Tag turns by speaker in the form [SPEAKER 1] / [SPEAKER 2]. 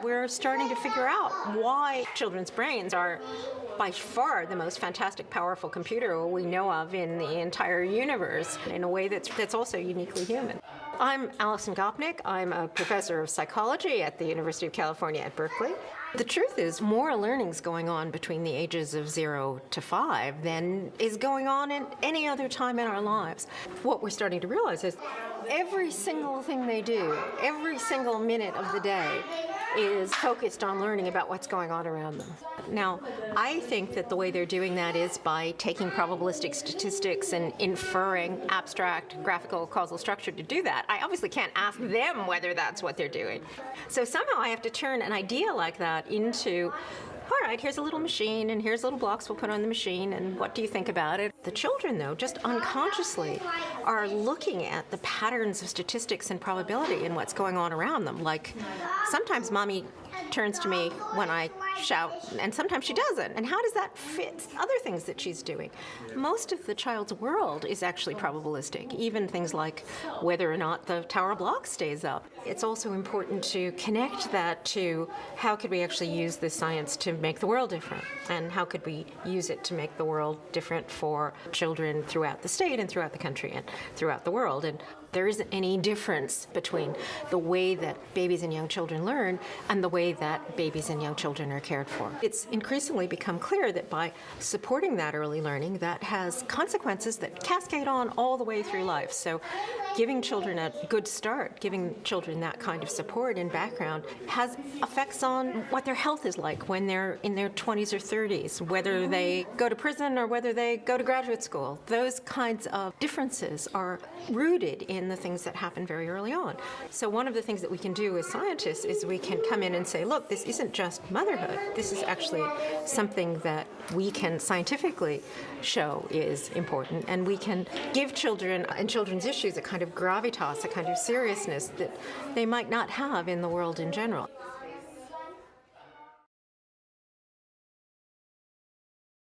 [SPEAKER 1] We're starting to figure out why children's brains are by far the most fantastic, powerful computer we know of in the entire universe in a way that's also uniquely human. I'm Alison Gopnik. I'm a professor of psychology at the University of California at Berkeley. The truth is, more learning's going on between the ages of 0 to 5 than is going on in any other time in our lives. What we're starting to realize is every single thing they do, every single minute of the day, is focused on learning about what's going on around them. Now, I think that the way they're doing that is by taking probabilistic statistics and inferring abstract graphical causal structure to do that. I obviously can't ask them whether that's what they're doing. So somehow I have to turn an idea like that into, all right, here's a little machine, and here's little blocks we'll put on the machine, and what do you think about it? The children, though, just unconsciously are looking at the patterns of statistics and probability and what's going on around them. Like, sometimes mommy turns to me when I shout, and sometimes she doesn't. And how does that fit other things that she's doing? Most of the child's world is actually probabilistic, even things like whether or not the tower block stays up. It's also important to connect that to how could we actually use this science to make the world different, and how could we use it to make the world different for children throughout the state and throughout the country and throughout the world. And there isn't any difference between the way that babies and young children learn and the way that babies and young children are cared for. It's increasingly become clear that by supporting that early learning, that has consequences that cascade on all the way through life. So giving children a good start, giving children that kind of support and background has effects on what their health is like when they're in their 20s or 30s, whether they go to prison or whether they go to graduate school. Those kinds of differences are rooted in the things that happen very early on. So one of the things that we can do as scientists is we can come in and say, look, this isn't just motherhood. This is actually something that we can scientifically show is important, and we can give children and children's issues a kind of gravitas, a kind of seriousness that they might not have in the world in general.